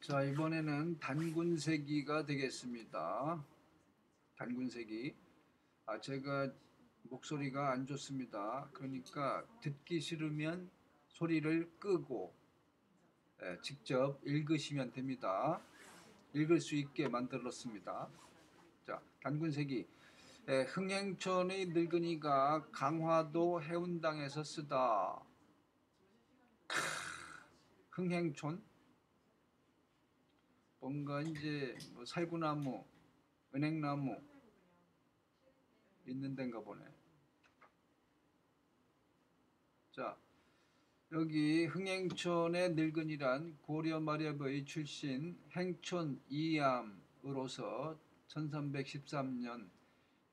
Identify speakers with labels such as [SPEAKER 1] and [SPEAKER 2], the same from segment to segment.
[SPEAKER 1] 자, 이번에는 단군세기가 되겠습니다. 단군세기. 제가 목소리가 안 좋습니다. 그러니까 듣기 싫으면 소리를 끄고 직접 읽으시면 됩니다. 읽을 수 있게 만들었습니다. 자, 단군세기. 흥행촌의 늙은이가 강화도 해운당에서 쓰다. 흥행촌? 뭔가 이제 뭐 살구나무, 은행나무 있는 데인가 보네. 자, 여기 흥행촌의 늙은이란 고려 마렵의 출신 행촌 이암으로서 1313년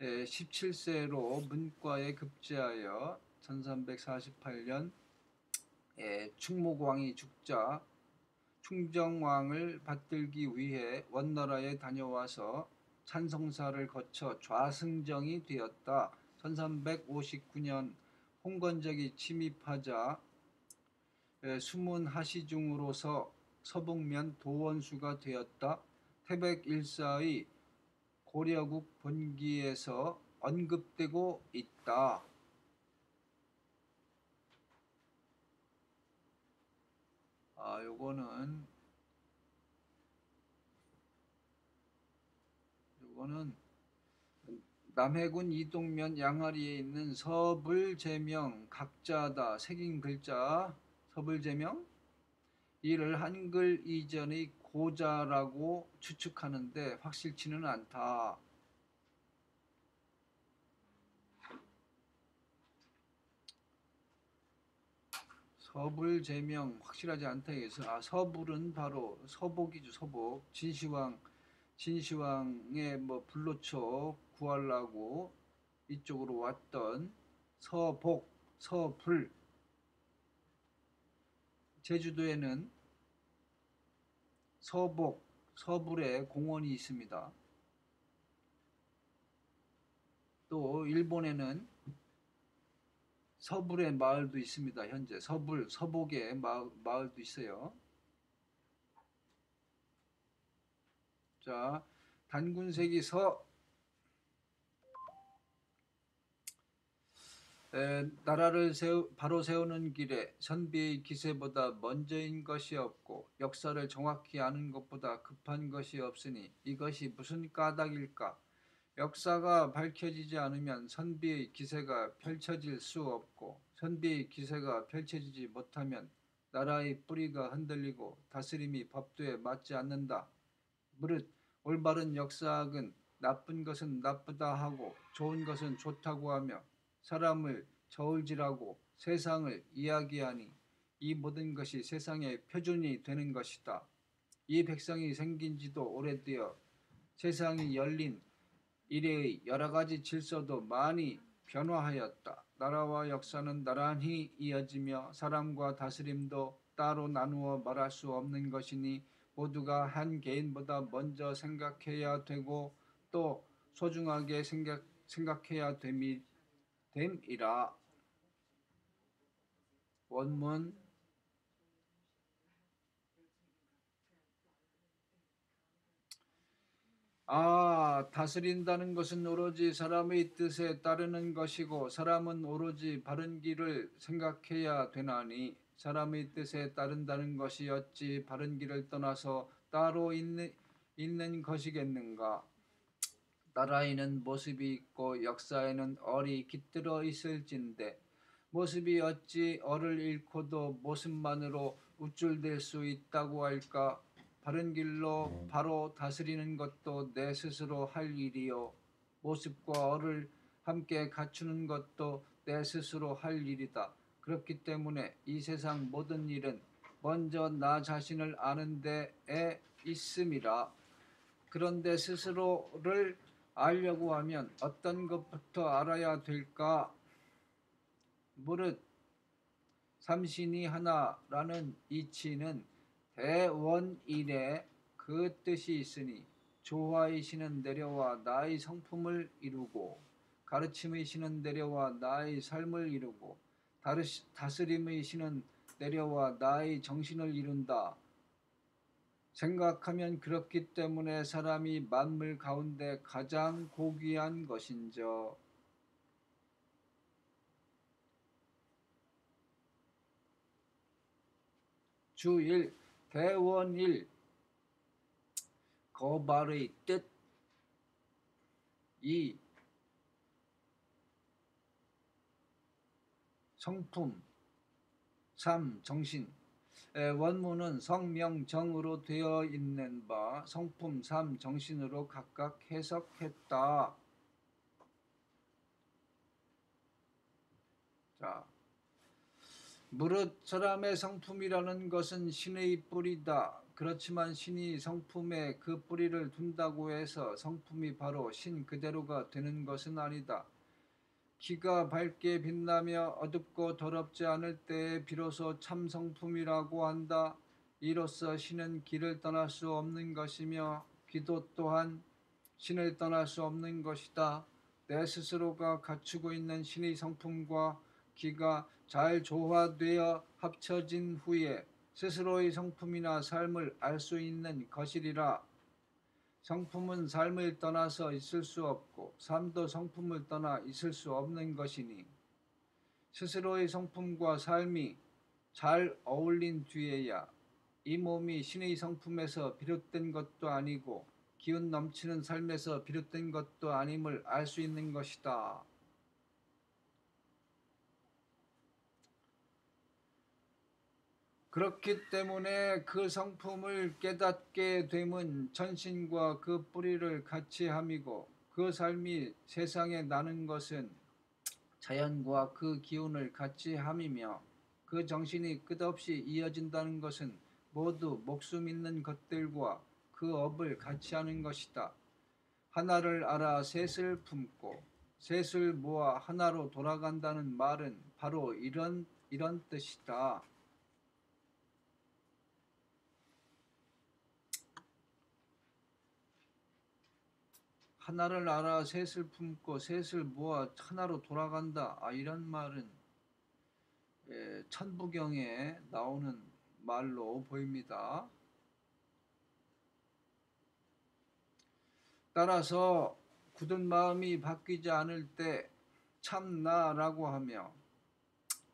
[SPEAKER 1] 17세로 문과에 급제하여 1348년 충무왕이 죽자 충정왕을 받들기 위해 원나라에 다녀와서 찬성사를 거쳐 좌승정이 되었다. 1359년 홍건적이 침입하자 숨은 하시중으로서 서북면 도원수가 되었다. 태백일사의 고려국 본기에서 언급되고 있다. 요거는 남해군 이동면 양아리에 있는 서불제명 각자다. 새긴 글자 서불제명 이를 한글 이전의 고자라고 추측하는데 확실치는 않다. 서불제명 확실하지 않다 해서 서불은 바로 서복이죠. 서복. 진시황의 뭐 불로초 구하려고 이쪽으로 왔던 서복, 서불. 제주도에는 서복, 서불에 공원이 있습니다. 또 일본에는 서불의 마을도 있습니다. 현재 서불, 서복의 마을도 있어요. 자, 단군세기 서. 나라를 바로 세우는 길에 선비의 기세보다 먼저인 것이 없고 역사를 정확히 아는 것보다 급한 것이 없으니 이것이 무슨 까닭일까? 역사가 밝혀지지 않으면 선비의 기세가 펼쳐질 수 없고 선비의 기세가 펼쳐지지 못하면 나라의 뿌리가 흔들리고 다스림이 법도에 맞지 않는다. 무릇 올바른 역사학은 나쁜 것은 나쁘다 하고 좋은 것은 좋다고 하며 사람을 저울질하고 세상을 이야기하니 이 모든 것이 세상의 표준이 되는 것이다. 이 백성이 생긴 지도 오래되어 세상이 열린 이래의 여러 가지 질서도 많이 변화하였다. 나라와 역사는 나란히 이어지며 사람과 다스림도 따로 나누어 말할 수 없는 것이니 모두가 한 개인보다 먼저 생각해야 되고 또 소중하게 생각해야 됨이라. 원문. 다스린다는 것은 오로지 사람의 뜻에 따르는 것이고 사람은 오로지 바른 길을 생각해야 되나니 사람의 뜻에 따른다는 것이 어찌 바른 길을 떠나서 따로 있는 것이겠는가? 나라에는 모습이 있고 역사에는 얼이 깃들어 있을진데 모습이 어찌 얼을 잃고도 모습만으로 우쭐댈 수 있다고 할까? 바른 길로 바로 다스리는 것도 내 스스로 할 일이요 모습과 얼을 함께 갖추는 것도 내 스스로 할 일이다. 그렇기 때문에 이 세상 모든 일은 먼저 나 자신을 아는 데에 있음이라. 그런데 스스로를 알려고 하면 어떤 것부터 알아야 될까? 무릇 삼신이 하나라는 이치는 대원일에 그 뜻이 있으니 조화의 신은 내려와 나의 성품을 이루고 가르침의 신은 내려와 나의 삶을 이루고 다스림의 신은 내려와 나의 정신을 이룬다. 생각하면 그렇기 때문에 사람이 만물 가운데 가장 고귀한 것인저. 주1 대원일 거발의 뜻. 2 성품. 3 정신. 원문은 성명정으로 되어 있는 바 성품 3 정신으로 각각 해석했다. 자, 무릇 사람의 성품이라는 것은 신의 뿌리다. 그렇지만 신이 성품에 그 뿌리를 둔다고 해서 성품이 바로 신 그대로가 되는 것은 아니다. 기가 밝게 빛나며 어둡고 더럽지 않을 때에 비로소 참 성품이라고 한다. 이로써 신은 기를 떠날 수 없는 것이며 기도 또한 신을 떠날 수 없는 것이다. 내 스스로가 갖추고 있는 신의 성품과 기가 잘 조화되어 합쳐진 후에 스스로의 성품이나 삶을 알 수 있는 것이리라. 성품은 삶을 떠나서 있을 수 없고 삶도 성품을 떠나 있을 수 없는 것이니 스스로의 성품과 삶이 잘 어울린 뒤에야 이 몸이 신의 성품에서 비롯된 것도 아니고 기운 넘치는 삶에서 비롯된 것도 아님을 알 수 있는 것이다. 그렇기 때문에 그 성품을 깨닫게 됨은 전신과 그 뿌리를 같이 함이고 그 삶이 세상에 나는 것은 자연과 그 기운을 같이 함이며 그 정신이 끝없이 이어진다는 것은 모두 목숨 있는 것들과 그 업을 같이 하는 것이다. 하나를 알아 셋을 품고 셋을 모아 하나로 돌아간다는 말은 바로 이런 뜻이다. 하나를 알아 셋을 품고 셋을 모아 하나로 돌아간다. 이런 말은 천부경에 나오는 말로 보입니다. 따라서 굳은 마음이 바뀌지 않을 때 참나라고 하며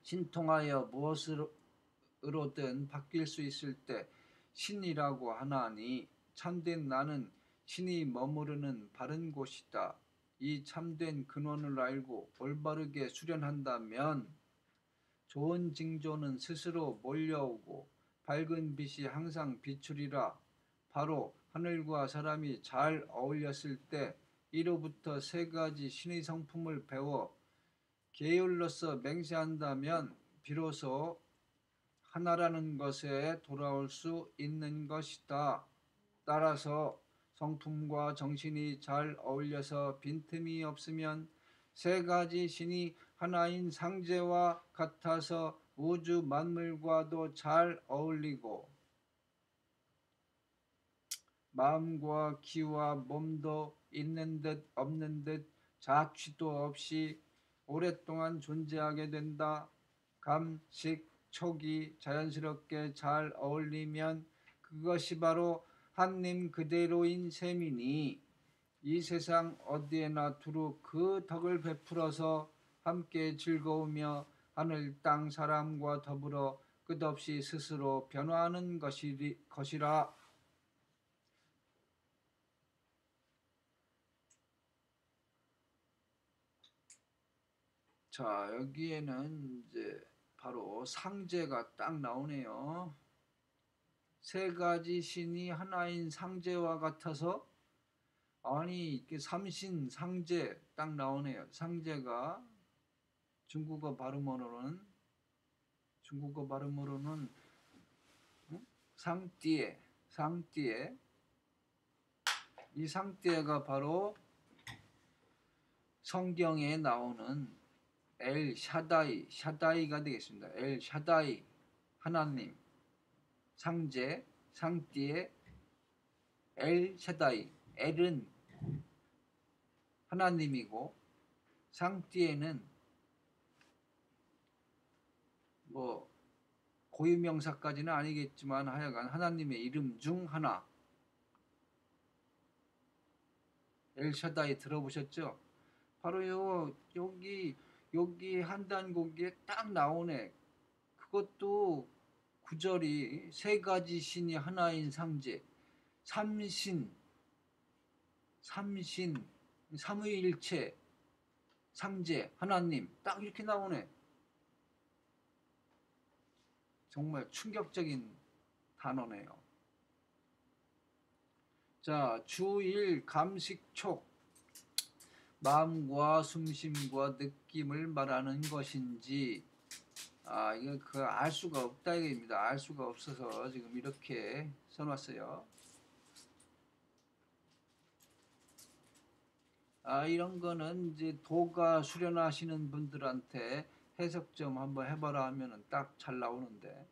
[SPEAKER 1] 신통하여 무엇으로든 바뀔 수 있을 때 신이라고 하나니 참된 나는 신이 머무르는 바른 곳이다. 이 참된 근원을 알고 올바르게 수련한다면 좋은 징조는 스스로 몰려오고 밝은 빛이 항상 비추리라. 바로 하늘과 사람이 잘 어울렸을 때 이로부터 세 가지 신의 성품을 배워 계율로서 맹세한다면 비로소 하나라는 것에 돌아올 수 있는 것이다. 따라서 성품과 정신이 잘 어울려서 빈틈이 없으면 세 가지 신이 하나인 상제와 같아서 우주 만물과도 잘 어울리고 마음과 기와 몸도 있는 듯 없는 듯 자취도 없이 오랫동안 존재하게 된다. 감식, 촉이 자연스럽게 잘 어울리면 그것이 바로 한님 그대로인 셈이니 이 세상 어디에나 두루 그 덕을 베풀어서 함께 즐거우며 하늘 땅 사람과 더불어 끝없이 스스로 변화하는 것이라. 자, 여기에는 이제 바로 상제가 딱 나오네요. 세 가지 신이 하나인 상제와 같아서 아니 삼신 상제 딱 나오네요. 상제가 중국어 발음으로는 상띠에 이 상띠에가 바로 성경에 나오는 엘 샤다이가 되겠습니다. 엘 샤다이 하나님 상제 상띠에 엘 샤다이 엘은 하나님이고 상띠에는 고유명사까지는 아니겠지만 하여간 하나님의 이름 중 하나. 엘샤다이 들어보셨죠? 바로 여기 한단곡에 딱 나오네. 그것도 구절이 세 가지 신이 하나인 상제, 삼신, 삼위일체, 상제, 하나님 딱 이렇게 나오네. 정말 충격적인 단어네요. 자, 주일 감식촉, 마음과 숨심과 느낌을 말하는 것인지, 이거 알 수가 없다 이겁니다. 알 수가 없어서 지금 이렇게 써놨어요. 이런 거는 이제 도가 수련하시는 분들한테 해석 좀 한번 해봐라 하면은 딱 잘 나오는데.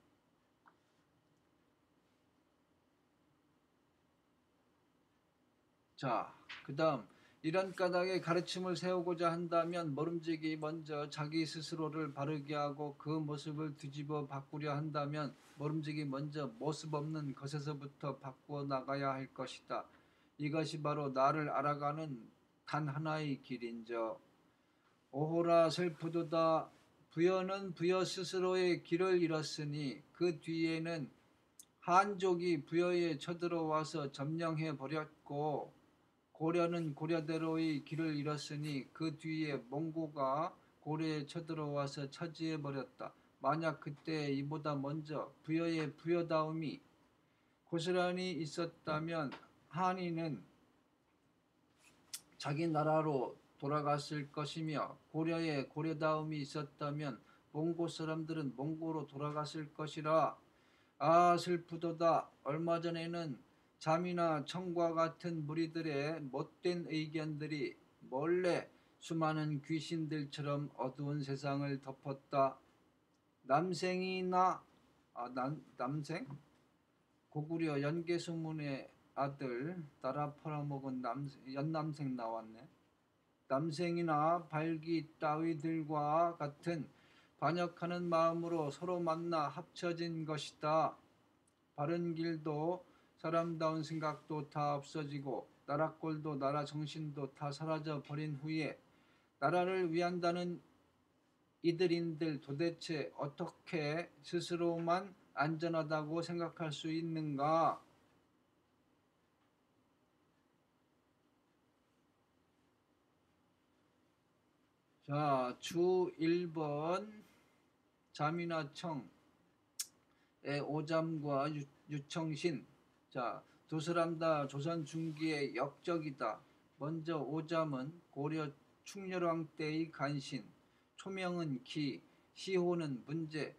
[SPEAKER 1] 자, 그 다음 이런 까닭에 가르침을 세우고자 한다면 모름지기 먼저 자기 스스로를 바르게 하고 그 모습을 뒤집어 바꾸려 한다면 모름지기 먼저 모습 없는 것에서부터 바꾸어 나가야 할 것이다. 이것이 바로 나를 알아가는 단 하나의 길인저. 오호라 슬프도다. 부여는 부여 스스로의 길을 잃었으니 그 뒤에는 한족이 부여에 쳐들어와서 점령해 버렸고 고려는 고려대로의 길을 잃었으니 그 뒤에 몽고가 고려에 쳐들어와서 차지해 버렸다. 만약 그때 이보다 먼저 부여의 부여다움이 고스란히 있었다면 한이는 자기 나라로 돌아갔을 것이며 고려에 고려다움이 있었다면 몽고 사람들은 몽고로 돌아갔을 것이라. 슬프도다. 얼마 전에는 잠이나 청과 같은 무리들의 못된 의견들이 몰래 수많은 귀신들처럼 어두운 세상을 덮었다. 남생이나 남생? 고구려 연개소문의 아들 따라 팔아먹은 연남생 나왔네. 남생이나 발기 따위들과 같은 반역하는 마음으로 서로 만나 합쳐진 것이다. 바른 길도 사람다운 생각도 다 없어지고 나라꼴도 나라 정신도 다 사라져 버린 후에 나라를 위한다는 이들인들 도대체 어떻게 스스로만 안전하다고 생각할 수 있는가? 자, 주 1번 잠이나 청의 오잠과 유청신. 자, 두 사람 다 조선 중기의 역적이다. 먼저 오잠은 고려 충렬왕 때의 간신, 초명은 기, 시호는 문제,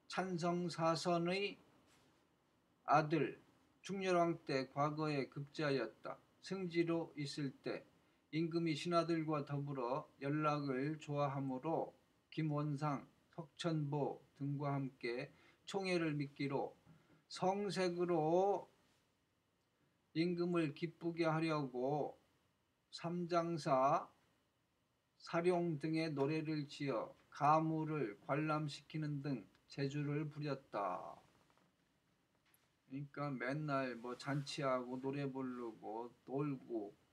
[SPEAKER 1] 찬성사선의 아들, 충렬왕 때 과거에 급제하였다. 승지로 있을 때 임금이 신하들과 더불어 연락을 좋아하므로 김원상, 석천보 등과 함께 총애를 믿기로 성색으로 임금을 기쁘게 하려고 삼장사, 사룡 등의 노래를 지어 가무를 관람시키는 등 재주를 부렸다. 그러니까 맨날 뭐 잔치하고 노래 부르고 놀고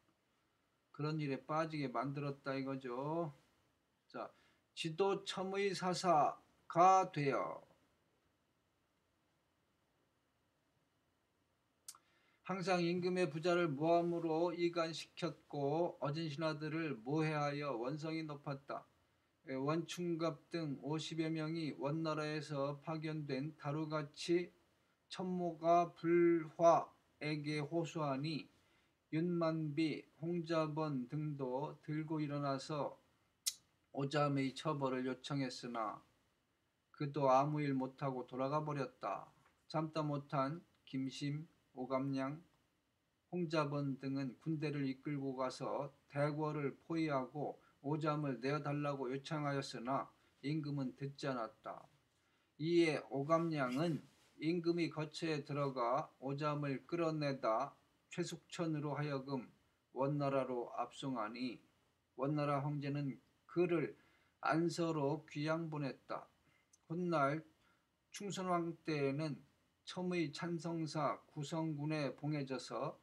[SPEAKER 1] 그런 일에 빠지게 만들었다 이거죠. 자, 지도첨의 사사가 되어 항상 임금의 부자를 모함으로 이간시켰고 얻은 신하들을 모해하여 원성이 높았다. 원충갑 등 50여 명이 원나라에서 파견된 다루같이 천모가 불화에게 호소하니 윤만비, 홍자번 등도 들고 일어나서 오잠의 처벌을 요청했으나 그도 아무 일 못하고 돌아가 버렸다. 참다 못한 김심, 오감량, 홍자번 등은 군대를 이끌고 가서 대궐을 포위하고 오잠을 내어달라고 요청하였으나 임금은 듣지 않았다. 이에 오감량은 임금이 거처에 들어가 오잠을 끌어내다 최숙천으로 하여금 원나라로 압송하니 원나라 황제는 그를 안서로 귀양 보냈다. 훗날 충선왕 때에는 첨의 찬성사 구성군에 봉해져서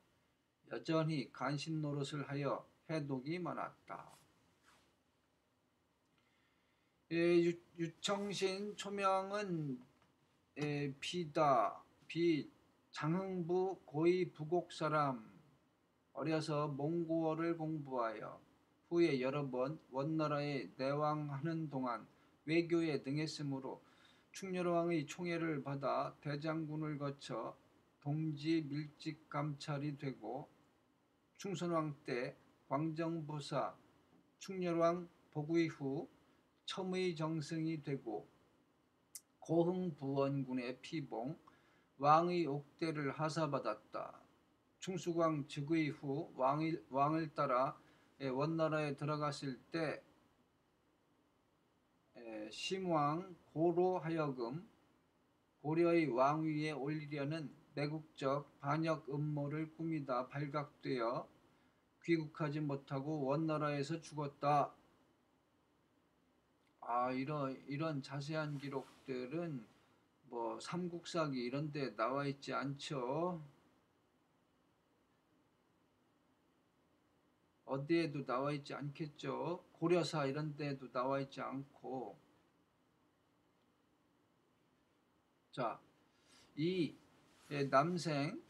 [SPEAKER 1] 여전히 간신 노릇을 하여 해독이 많았다. 유청신 초명은 장흥부 고이 부곡 사람. 어려서 몽고어를 공부하여 후에 여러 번 원나라에 내왕하는 동안 외교에 등했으므로 충렬왕의 총애를 받아 대장군을 거쳐 동지 밀직 감찰이 되고 충선왕 때 광정부사 충렬왕 복위 후 첨의 정승이 되고 고흥부원군의 피봉 왕의 옥대를 하사받았다. 충수광 즉위 후 왕을 따라 원나라에 들어갔을 때 심왕 고로 하여금 고려의 왕위에 올리려는 매국적 반역 음모를 꾸미다 발각되어 귀국하지 못하고 원나라에서 죽었다. 이런 자세한 기록들은 뭐 삼국사기 이런 데 나와 있지 않죠. 어디에도 나와 있지 않겠죠. 고려사 이런 데에도 나와 있지 않고. 자, 이 남생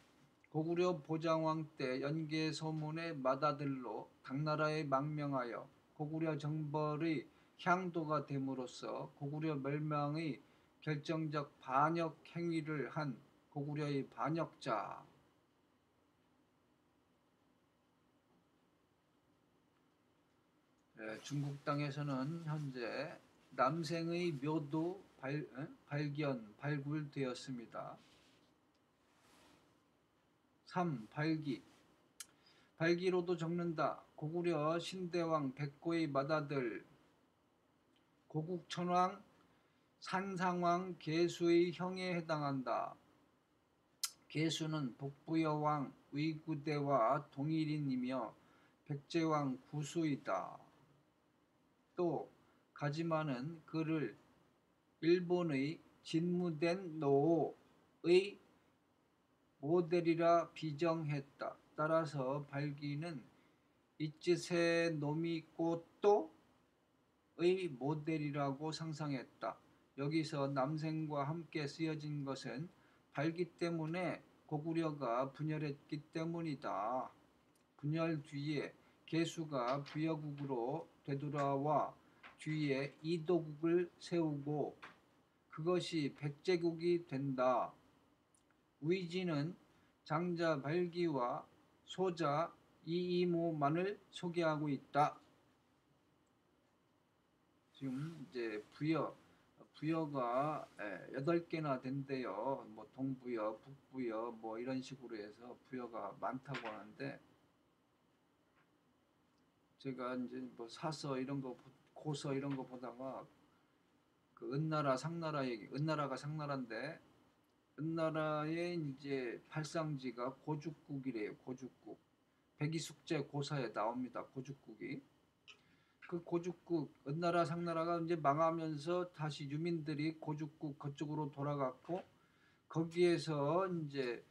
[SPEAKER 1] 고구려 보장왕 때 연개 소문의 맏아들로 당나라에 망명하여 고구려 정벌의 향도가 됨으로써 고구려 멸망의 결정적 반역 행위를 한 고구려의 반역자. 중국 땅에서는 현재 남생의 묘도 발굴되었습니다. 3. 발기로도 적는다. 고구려 신대왕 백고의 맏아들 고국천왕 산상왕 계수의 형에 해당한다. 계수는 복부여왕 의구대와 동일인이며 백제왕 구수이다. 또 가지만은 그를 일본의 진무된 노의 모델이라 비정했다. 따라서 발기는 이쯔세 노미꼬또의 모델이라고 상상했다. 여기서 남생과 함께 쓰여진 것은 발기 때문에 고구려가 분열했기 때문이다. 분열 뒤에 계수가 부여국으로 되돌아와 뒤에 이도국을 세우고 그것이 백제국이 된다. 위지는 장자 발기와 소자 이이모만을 소개하고 있다. 지금 이제 부여가 8개나 된대요. 뭐 동부여, 북부여 뭐 이런 식으로 해서 부여가 많다고 하는데 제가 이제 뭐 사서 이런 거 고서 이런 거 보다가 그 은나라 상나라 얘기, 은나라가 상나라인데 은나라의 이제 발상지가 고죽국이래요. 고죽국. 백이숙제 고사에 나옵니다. 고죽국이. 그 고죽국 은나라 상나라가 이제 망하면서 다시 유민들이 고죽국 그쪽으로 돌아갔고 거기에서 이제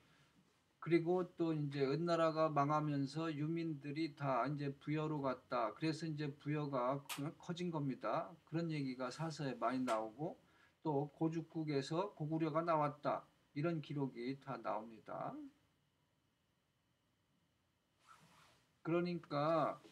[SPEAKER 1] 그리고 또 이제 은나라가 망하면서 유민들이 다 이제 부여로 갔다. 그래서 이제 부여가 커진 겁니다. 그런 얘기가 사서에 많이 나오고 또 고죽국에서 고구려가 나왔다. 이런 기록이 다 나옵니다. 그러니까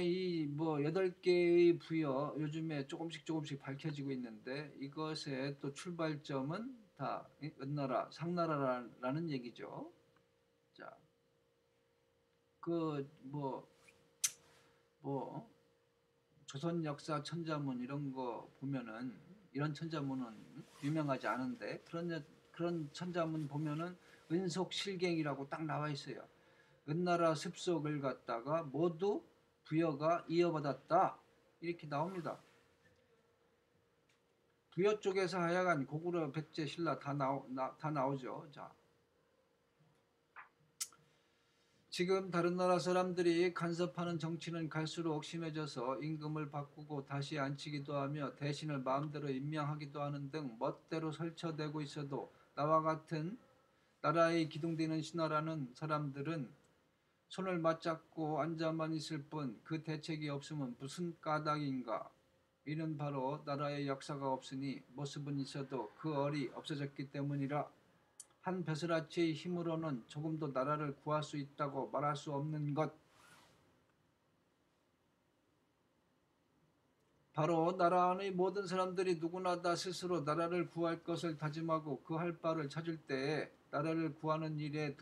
[SPEAKER 1] 이 뭐 8개의 부여 요즘에 조금씩 밝혀지고 있는데 이것의 또 출발점은 다 은나라, 상나라라는 얘기죠. 자, 그 조선 역사 천자문 이런 거 보면은 이런 천자문은 유명하지 않은데 그런 천자문 보면은 은속실갱이라고 딱 나와 있어요. 은나라 습속을 갖다가 모두 부여가 이어받았다 이렇게 나옵니다. 부여 쪽에서 하여간 고구려, 백제, 신라 다 나오죠. 지금 다른 나라 사람들이 간섭하는 정치는 갈수록 심해져서 임금을 바꾸고 다시 앉히기도 하며 대신을 마음대로 임명하기도 하는 등 멋대로 설쳐대고 있어도 나와 같은 나라의 기둥되는 신하라는 사람들은 손을 맞잡고 앉아만 있을 뿐 그 대책이 없으면 무슨 까닭인가. 이는 바로 나라의 역사가 없으니 모습은 있어도 그 얼이 없어졌기 때문이라. 한 벼슬아치의 힘으로는 조금도 나라를 구할 수 있다고 말할 수 없는 것. 바로 나라 안의 모든 사람들이 누구나 다 스스로 나라를 구할 것을 다짐하고 그 할 바를 찾을 때에 나라를 구하는 일에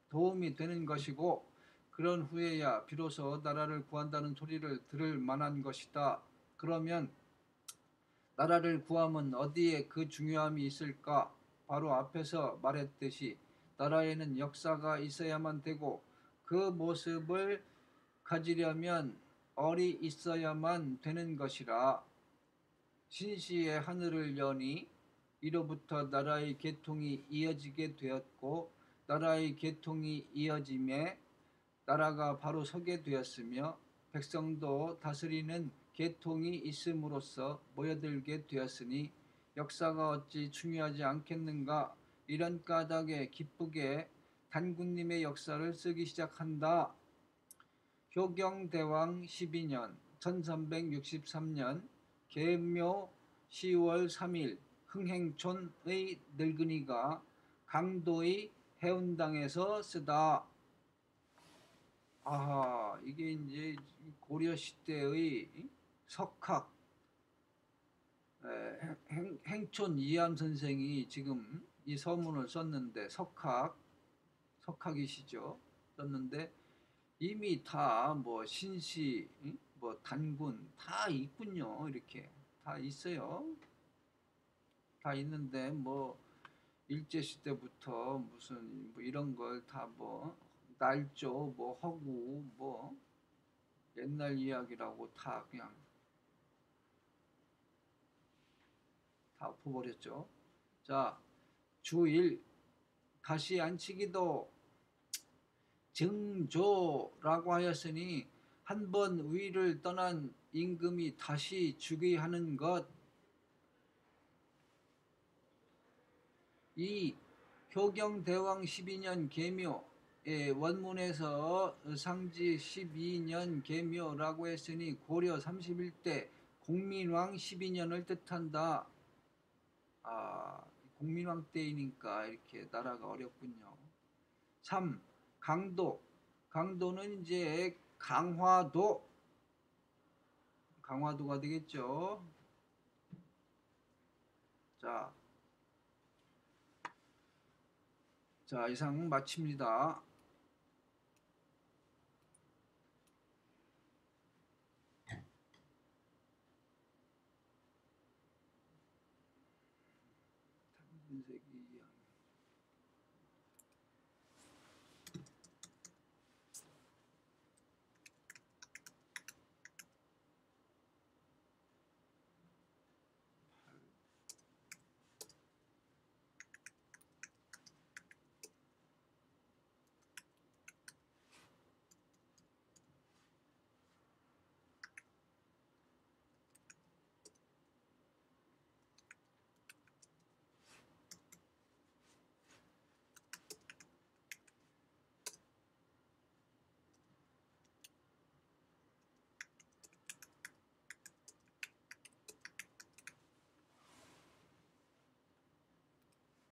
[SPEAKER 1] 도움이 되는 것이고 그런 후에야 비로소 나라를 구한다는 소리를 들을 만한 것이다. 그러면 나라를 구함은 어디에 그 중요함이 있을까? 바로 앞에서 말했듯이 나라에는 역사가 있어야만 되고 그 모습을 가지려면 얼이 있어야만 되는 것이라. 신시의 하늘을 여니 이로부터 나라의 계통이 이어지게 되었고 나라의 계통이 이어짐에 나라가 바로 서게 되었으며 백성도 다스리는 계통이 있음으로써 모여들게 되었으니 역사가 어찌 중요하지 않겠는가. 이런 까닭에 기쁘게 단군님의 역사를 쓰기 시작한다. 효경대왕 12년 1363년 계묘 10월 3일 흥행촌의 늙은이가 강도의 해운당에서 쓰다. 아, 이게 이제 고려 시대의 석학 행촌 이암 선생이 지금 이 서문을 썼는데 석학이시죠. 썼는데 이미 다 뭐 신시, 뭐 단군 다 있군요. 이렇게 다 있어요. 다 있는데 뭐 일제 시대부터 무슨 뭐 이런 걸 다 뭐 날조 뭐 허구 뭐 옛날 이야기라고 다 그냥 다 엎어버렸죠. 자, 주1 다시 앉히기도 증조라고 하였으니 한 번 위를 떠난 임금이 다시 즉위하는 것. 이 효경대왕 12년 계묘의 원문에서 상지 12년 계묘라고 했으니 고려 31대 공민왕 12년을 뜻한다. 아, 공민왕 때이니까 이렇게 나라가 어렵군요. 3. 강도. 강도는 이제 강화도가 되겠죠. 자, 이상 마칩니다.